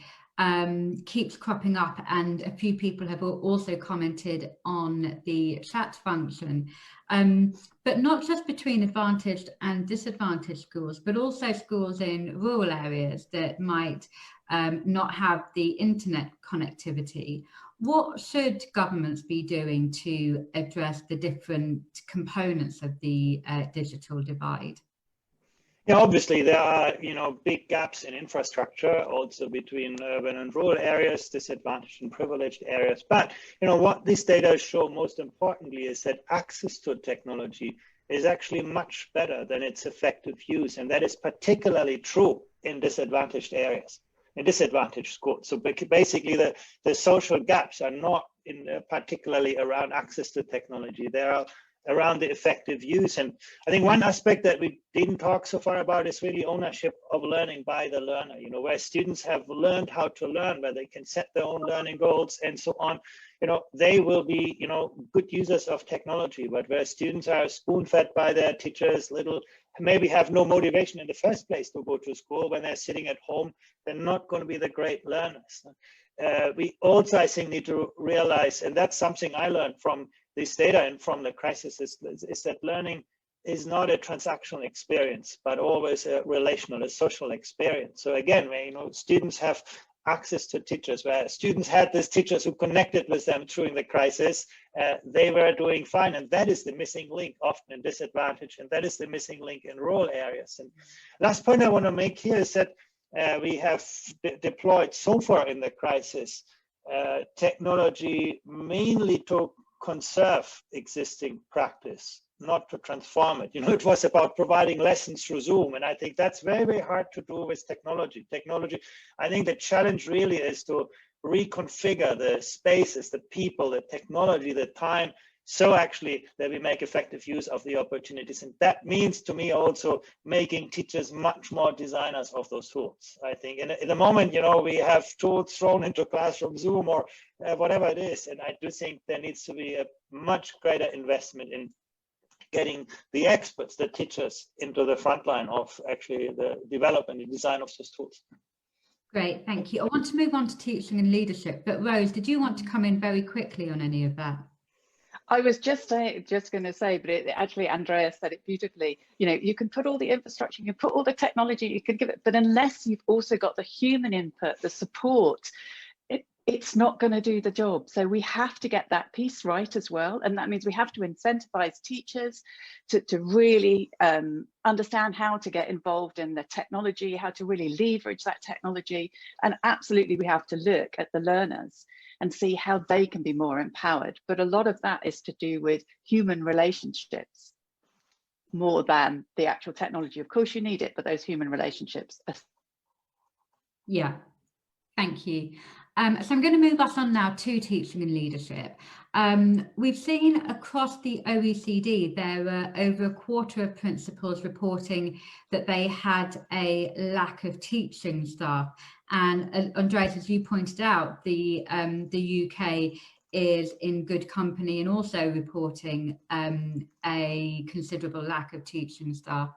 keeps cropping up, and a few people have also commented on the chat function, but not just between advantaged and disadvantaged schools, but also schools in rural areas that might not have the internet connectivity. What should governments be doing to address the different components of the digital divide? Yeah, obviously there are, big gaps in infrastructure also between urban and rural areas, disadvantaged and privileged areas. But, what these data show most importantly is that access to technology is actually much better than its effective use. And that is particularly true in disadvantaged areas. in disadvantaged schools. So basically the social gaps are not particularly around access to technology. They are around the effective use. And I think one aspect that we didn't talk so far about is really ownership of learning by the learner, where students have learned how to learn, where they can set their own learning goals and so on. They will be, good users of technology, but where students are spoon-fed by their teachers, maybe have no motivation in the first place to go to school. When they're sitting at home, they're not going to be the great learners. We also, I think, need to realize, and that's something I learned from this data and from the crisis, is that learning is not a transactional experience, but always a relational, a social experience. So again, where, students have access to teachers, where students had these teachers who connected with them during the crisis, they were doing fine. And that is the missing link often in disadvantage, and that is the missing link in rural areas. And last point I want to make here is that we have deployed so far in the crisis technology mainly to conserve existing practice, not to transform it. It was about providing lessons through Zoom, and I think that's very, very hard to do with technology. I think the challenge really is to reconfigure the spaces, the people, the technology, the time, so actually that we make effective use of the opportunities. And that means, to me, also making teachers much more designers of those tools. I think in the moment, we have tools thrown into classroom, Zoom or whatever it is. And I do think there needs to be a much greater investment in getting the experts, the teachers, into the front line of actually the development and design of those tools. Great, thank you. I want to move on to teaching and leadership, but Rose, did you want to come in very quickly on any of that? I was just going to say, but actually Andreas said it beautifully. You can put all the infrastructure, you can put all the technology, you can give it, but unless you've also got the human input, the support, it's not going to do the job. So we have to get that piece right as well. And that means we have to incentivize teachers to really understand how to get involved in the technology, how to really leverage that technology. And absolutely, we have to look at the learners and see how they can be more empowered. But a lot of that is to do with human relationships more than the actual technology. Of course you need it, but those human relationships. Yeah, thank you. So I'm going to move us on now to teaching and leadership. We've seen across the OECD, there were over a quarter of principals reporting that they had a lack of teaching staff. And Andreas, as you pointed out, the UK is in good company and also reporting a considerable lack of teaching staff.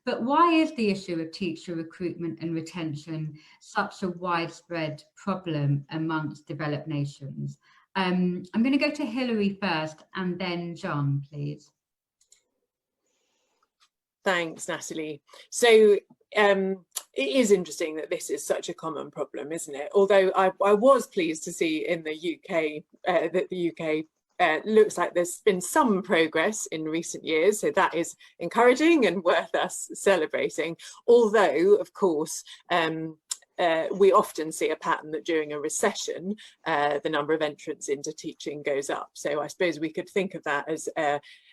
But why is the issue of teacher recruitment and retention such a widespread problem amongst developed nations? I'm going to go to Hilary first and then John, please. Thanks, Natalie. So it is interesting that this is such a common problem, isn't it? Although I was pleased to see in the UK that the UK looks like there's been some progress in recent years, so that is encouraging and worth us celebrating. Although, of course, we often see a pattern that during a recession, the number of entrants into teaching goes up. So I suppose we could think of that as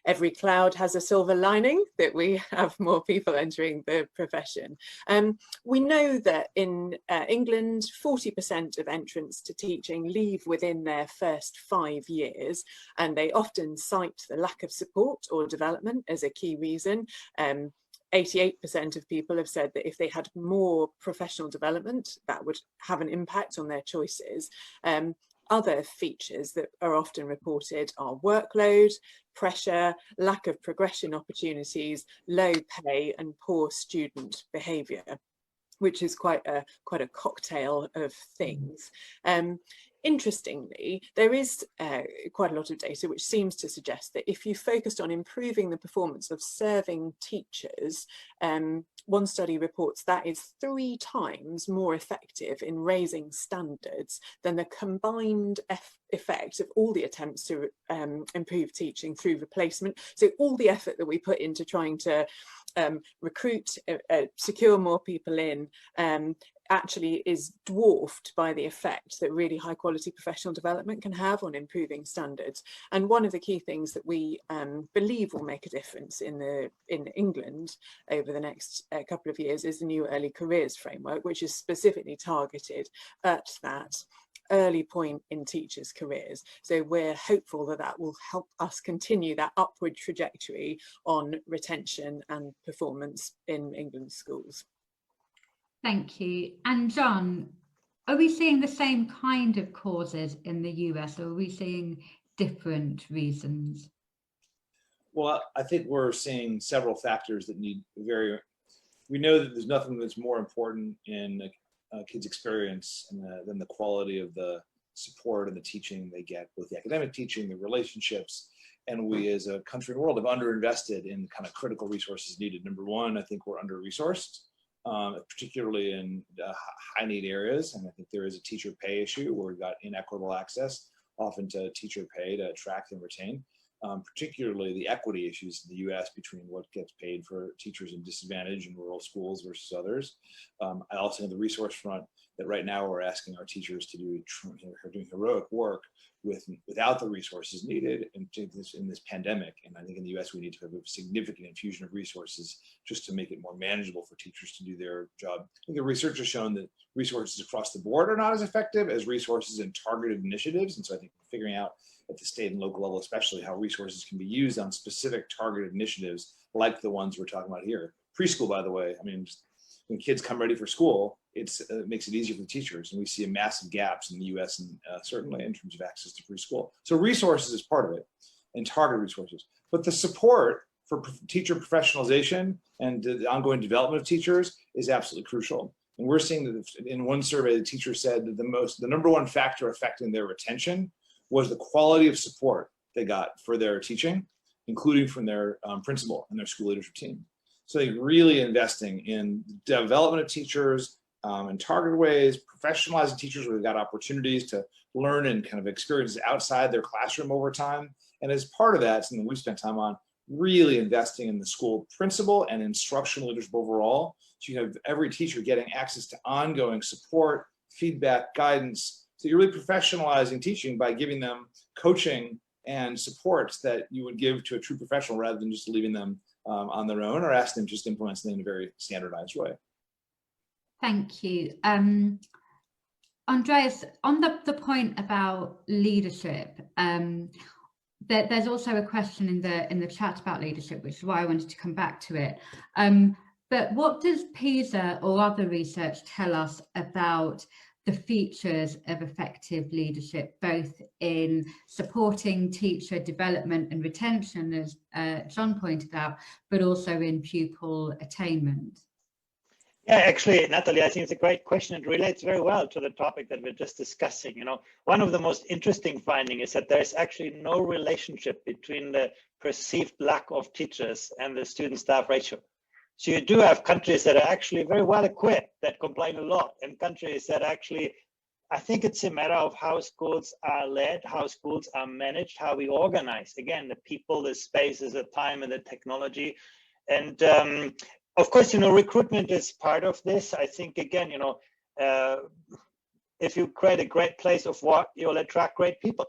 every cloud has a silver lining, that we have more people entering the profession. We know that in England, 40% of entrants to teaching leave within their first 5 years, and they often cite the lack of support or development as a key reason. 88% of people have said that if they had more professional development, that would have an impact on their choices. Other features that are often reported are workload, pressure, lack of progression opportunities, low pay, and poor student behaviour, which is quite a cocktail of things. Interestingly, there is quite a lot of data which seems to suggest that if you focused on improving the performance of serving teachers, one study reports that is 3 times more effective in raising standards than the combined effect of all the attempts to improve teaching through replacement. So all the effort that we put into trying to recruit, secure more people in, actually is dwarfed by the effect that really high quality professional development can have on improving standards. And one of the key things that we believe will make a difference in England over the next couple of years is the new early careers framework, which is specifically targeted at that early point in teachers' careers. So we're hopeful that that will help us continue that upward trajectory on retention and performance in England's schools. Thank you. And John, are we seeing the same kind of causes in the US, or are we seeing different reasons? Well, I think we're seeing several factors that we know that there's nothing that's more important in kids' experience than the quality of the support and the teaching they get, both the academic teaching, the relationships. And we as a country and world have underinvested in kind of critical resources needed. Number one, I think we're under-resourced, particularly in high need areas. And I think there is a teacher pay issue where we've got inequitable access often to teacher pay to attract and retain. Particularly the equity issues in the US between what gets paid for teachers in disadvantaged and rural schools versus others. I also know the resource front that right now we're asking our teachers to do doing heroic work without the resources needed in this pandemic. And I think in the US we need to have a significant infusion of resources just to make it more manageable for teachers to do their job. I think the research has shown that resources across the board are not as effective as resources in targeted initiatives. And so I think figuring out at the state and local level, especially how resources can be used on specific targeted initiatives like the ones we're talking about here. Preschool, by the way, I mean, when kids come ready for school, it makes it easier for the teachers. And we see massive gaps in the US and certainly in terms of access to preschool. So resources is part of it and targeted resources. But the support for teacher professionalization and the ongoing development of teachers is absolutely crucial. And we're seeing that in one survey, the teacher said that the number one factor affecting their retention was the quality of support they got for their teaching, including from their principal and their school leadership team. So they're really investing in the development of teachers in targeted ways, professionalizing teachers where they've got opportunities to learn and kind of experiences outside their classroom over time. And as part of that, something we've spent time on, really investing in the school principal and instructional leadership overall. So you have every teacher getting access to ongoing support, feedback, guidance. So you're really professionalizing teaching by giving them coaching and supports that you would give to a true professional rather than just leaving them on their own or asking them just to implement something in a very standardized way. Thank you. Andreas, on the point about leadership, there's also a question in the chat about leadership, which is why I wanted to come back to it. But what does PISA or other research tell us about the features of effective leadership, both in supporting teacher development and retention, as John pointed out, but also in pupil attainment? Yeah, actually, Natalie, I think it's a great question. It relates very well to the topic that we're just discussing. You know, one of the most interesting findings is that there's actually no relationship between the perceived lack of teachers and the student-staff ratio. So you do have countries that are actually very well equipped that complain a lot, and countries that actually, I think it's a matter of how schools are led, how schools are managed, how we organize. Again, the people, the spaces, the time, and the technology. And of course, you know, recruitment is part of this. I think, again, you know, if you create a great place of work, you'll attract great people.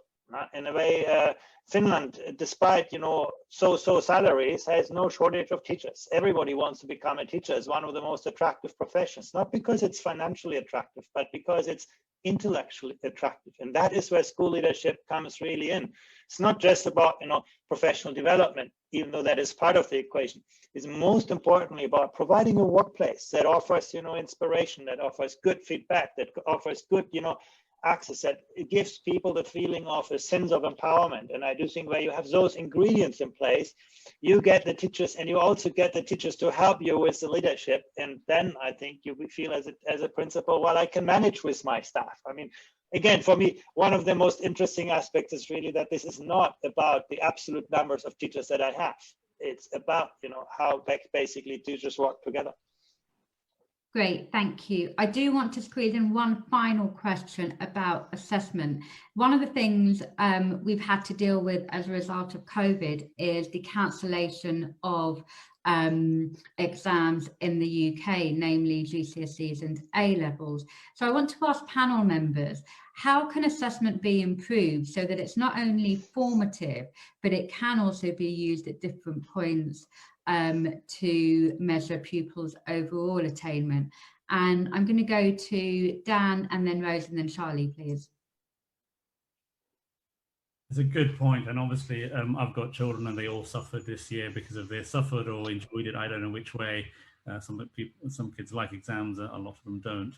In a way, Finland, despite, you know, so salaries, has no shortage of teachers. Everybody wants to become a teacher. It's one of the most attractive professions, not because it's financially attractive, but because it's intellectually attractive. And that is where school leadership comes really in. It's not just about, you know, professional development, even though that is part of the equation. It's most importantly about providing a workplace that offers, you know, inspiration, that offers good feedback, that offers good, you know, access, that it gives people the feeling of a sense of empowerment. And I do think where you have those ingredients in place, you get the teachers, and you also get the teachers to help you with the leadership. And then I think you will feel as a principal, well, I can manage with my staff. I mean, again, for me, one of the most interesting aspects is really that this is not about the absolute numbers of teachers that I have. It's about, you know, how basically teachers work together. Great, thank you. I do want to squeeze in one final question about assessment. One of the things we've had to deal with as a result of COVID is the cancellation of exams in the UK, namely GCSEs and A-levels. So I want to ask panel members, how can assessment be improved so that it's not only formative, but it can also be used at different points to measure pupils' overall attainment? And I'm going to go to Dan and then Rose and then Charlie, please. It's a good point, and obviously I've got children and they all suffered this year because of this, suffered or enjoyed it, I don't know which way. Some kids like exams, a lot of them don't.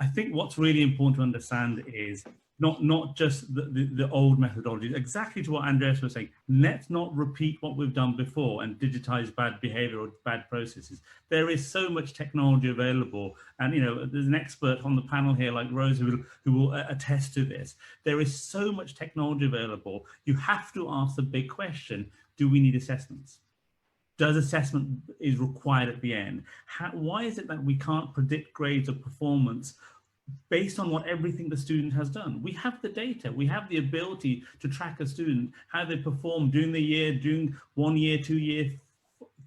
I think what's really important to understand is not just the old methodologies, exactly to what Andreas was saying. Let's not repeat what we've done before and digitize bad behavior or bad processes. There is so much technology available, and there's an expert on the panel here like Rose who will attest to this. There is so much technology available. You have to ask the big question: do we need assessments? Does assessment is required at the end? Why is it that we can't predict grades or performance based on what everything the student has done? We have the data, we have the ability to track a student, how they perform during the year, during 1 year, 2 years,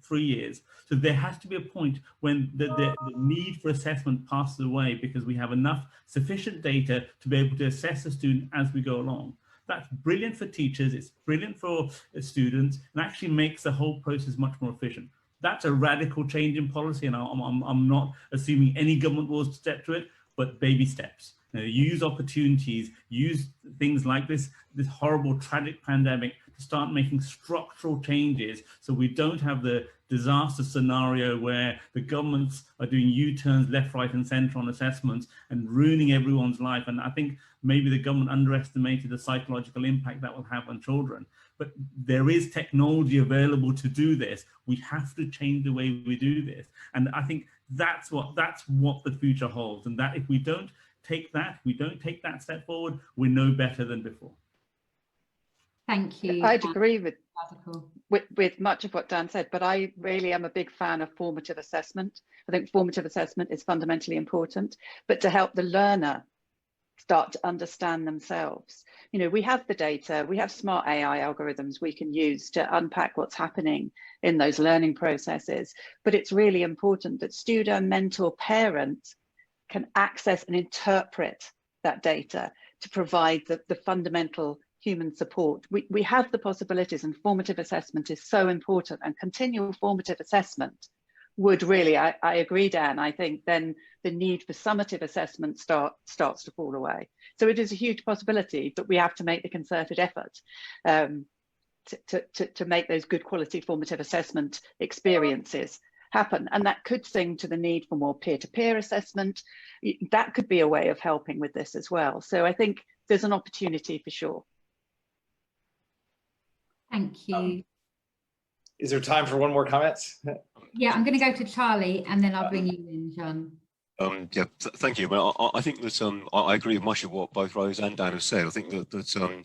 3 years. So there has to be a point when the need for assessment passes away because we have enough sufficient data to be able to assess a student as we go along. That's brilliant for teachers, it's brilliant for students, and actually makes the whole process much more efficient. That's a radical change in policy, and I'm not assuming any government will step to it, but baby steps. Use opportunities, use things like this horrible, tragic pandemic to start making structural changes so we don't have the disaster scenario where the governments are doing U-turns left, right, and centre on assessments and ruining everyone's life. And I think maybe the government underestimated the psychological impact that will have on children. But there is technology available to do this. We have to change the way we do this. And I think that's what the future holds. And that if we don't take that step forward, we're no better than before. Thank you. I'd agree with much of what Dan said, but I really am a big fan of formative assessment. I think formative assessment is fundamentally important, but to help the learner start to understand themselves. We have the data, we have smart AI algorithms we can use to unpack what's happening in those learning processes, but it's really important that student, mentor, parent can access and interpret that data to provide the fundamental human support. We have the possibilities, and formative assessment is so important, and continual formative assessment would really, I agree, Dan, I think then the need for summative assessment starts to fall away. So it is a huge possibility, but we have to make the concerted effort to make those good quality formative assessment experiences happen. And that could sing to the need for more peer-to-peer assessment. That could be a way of helping with this as well. So I think there's an opportunity for sure. Thank you. Is there time for one more comment? Yeah, I'm going to go to Charlie and then I'll bring you in, John. Yeah, thank you. Well, I think that I agree with much of what both Rose and Dan have said. I think that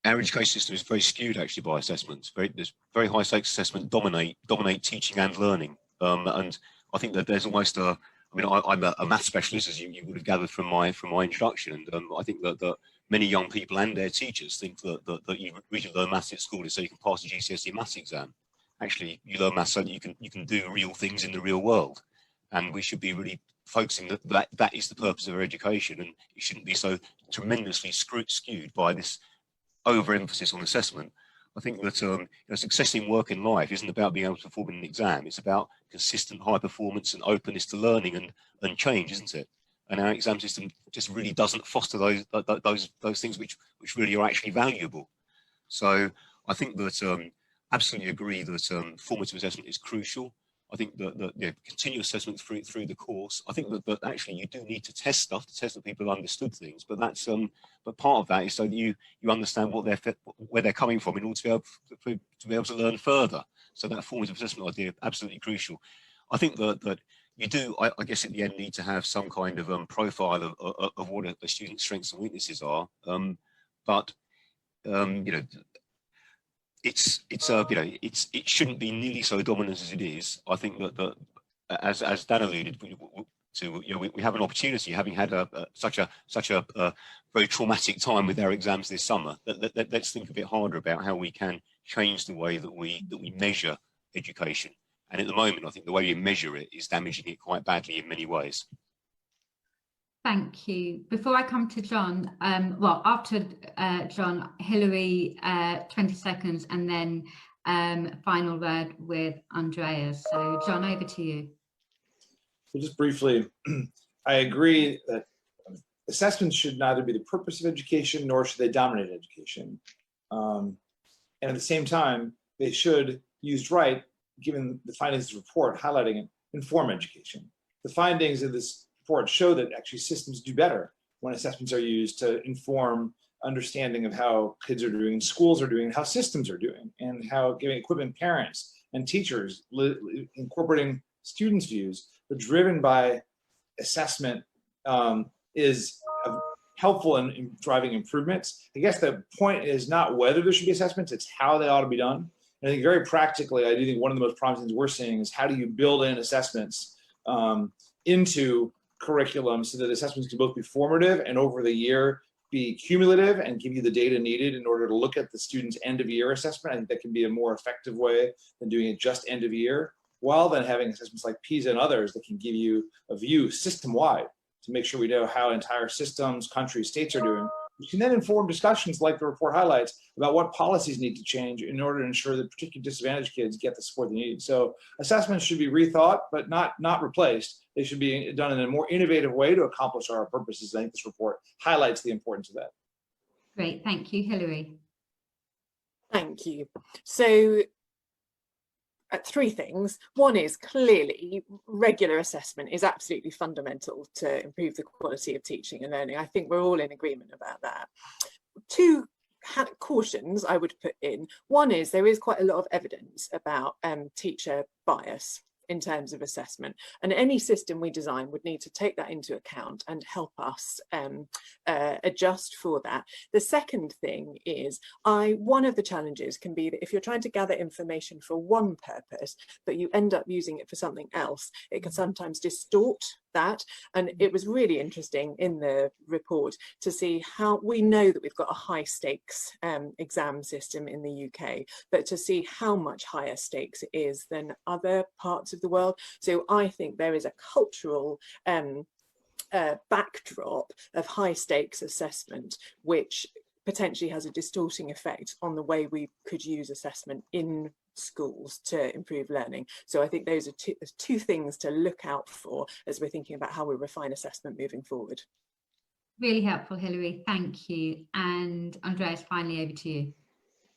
our education system is very skewed actually by assessments. There's very high stakes assessment dominate teaching and learning. And I think that there's almost I'm a math specialist, as you would have gathered from my introduction, and I think that many young people and their teachers think that you really learn maths at school is so you can pass the GCSE maths exam. Actually, you learn maths so that you can do real things in the real world, and we should be really focusing that is the purpose of our education, and it shouldn't be so tremendously skewed by this overemphasis on assessment. I think that success in work and life isn't about being able to perform in an exam. It's about consistent high performance and openness to learning and change, isn't it? And our exam system just really doesn't foster those things which really are actually valuable. So I think that absolutely agree that formative assessment is crucial. I think that continuous assessment through the course. I think that actually you do need to test stuff to test that people have understood things, but that's but part of that is so that you understand where they're coming from in order to be able to learn further. So that formative assessment idea absolutely crucial. I think that you do, I guess, at the end need to have some kind of profile of what a student's strengths and weaknesses are, but it shouldn't be nearly so dominant as it is. I think that as Dan alluded to, we have an opportunity, having had such a very traumatic time with our exams this summer. Let's think a bit harder about how we can change the way that we measure education. And at the moment, I think the way we measure it is damaging it quite badly in many ways. Thank you. Before I come to John, well, after John, Hilary, 20 seconds, and then final word with Andreas. So John, over to you. So just briefly, I agree that assessments should neither be the purpose of education nor should they dominate education. And at the same time, they should, used right, given the findings of the report highlighting it, inform education. The findings of this report show that actually systems do better when assessments are used to inform understanding of how kids are doing, schools are doing, how systems are doing, and how giving equipment parents and teachers, incorporating students' views, but driven by assessment is helpful in driving improvements. I guess the point is not whether there should be assessments, it's how they ought to be done. And I think very practically, I do think one of the most promising things we're seeing is how do you build in assessments into curriculum so that assessments can both be formative and over the year be cumulative and give you the data needed in order to look at the student's end of year assessment. I think that can be a more effective way than doing it just end of year, while then having assessments like PISA and others that can give you a view system-wide to make sure we know how entire systems, countries, states are doing. You can then inform discussions like the report highlights about what policies need to change in order to ensure that particularly disadvantaged kids get the support they need. So assessments should be rethought, but not replaced. They should be done in a more innovative way to accomplish our purposes. I think this report highlights the importance of that. Great, thank you. Hilary. Thank you. So three things. One is clearly regular assessment is absolutely fundamental to improve the quality of teaching and learning. I think we're all in agreement about that. Two cautions I would put in. One is there is quite a lot of evidence about teacher bias in terms of assessment, and any system we design would need to take that into account and help us adjust for that. The second thing is one of the challenges can be that if you're trying to gather information for one purpose but you end up using it for something else, it can sometimes distort that. And it was really interesting in the report to see how we know that we've got a high stakes exam system in the UK, but to see how much higher stakes it is than other parts of the world. So I think there is a cultural backdrop of high stakes assessment, which potentially has a distorting effect on the way we could use assessment in schools to improve learning. So I think those are two things to look out for as we're thinking about how we refine assessment moving forward. Really helpful, Hilary. Thank you. And Andreas, finally over to you.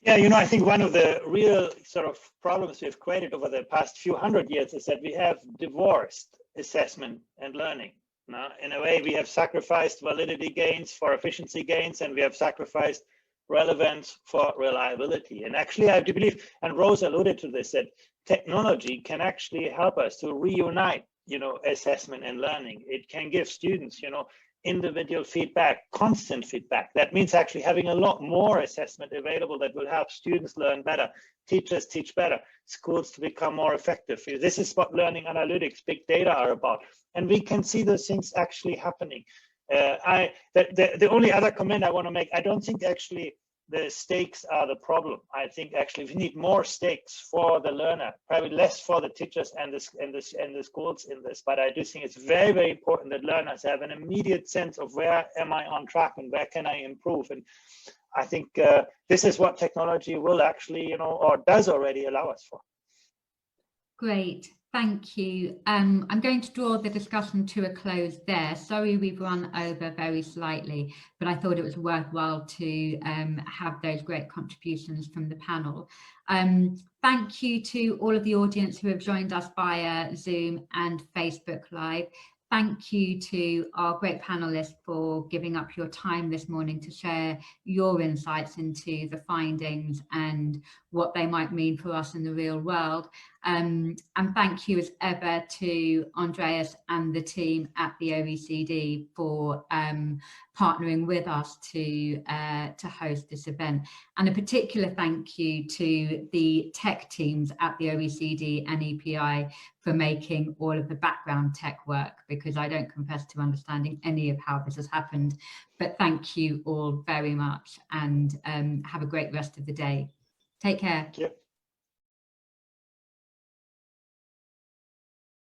Yeah, I think one of the real sort of problems we've created over the past few hundred years is that we have divorced assessment and learning. Now, in a way, we have sacrificed validity gains for efficiency gains, and we have sacrificed relevance for reliability. And actually, I do believe, and Rose alluded to this, that technology can actually help us to reunite, assessment and learning. It can give students, individual feedback, constant feedback. That means actually having a lot more assessment available that will help students learn better, teachers teach better, schools to become more effective. This is what learning analytics, big data are about. And we can see those things actually happening. The only other comment I want to make, I don't think actually the stakes are the problem. I think actually we need more stakes for the learner, probably less for the teachers and the schools in this. But I do think it's very, very important that learners have an immediate sense of where am I on track and where can I improve. And I think this is what technology will actually, or does already allow us for. Great. Thank you. I'm going to draw the discussion to a close there. Sorry we've run over very slightly, but I thought it was worthwhile to have those great contributions from the panel. Thank you to all of the audience who have joined us via Zoom and Facebook Live. thank you to our great panelists for giving up your time this morning to share your insights into the findings and what they might mean for us in the real world. And thank you as ever to Andreas and the team at the OECD for partnering with us to host this event. And a particular thank you to the tech teams at the OECD and EPI for making all of the background tech work, because I don't confess to understanding any of how this has happened. But thank you all very much, and have a great rest of the day. Take care. Yep.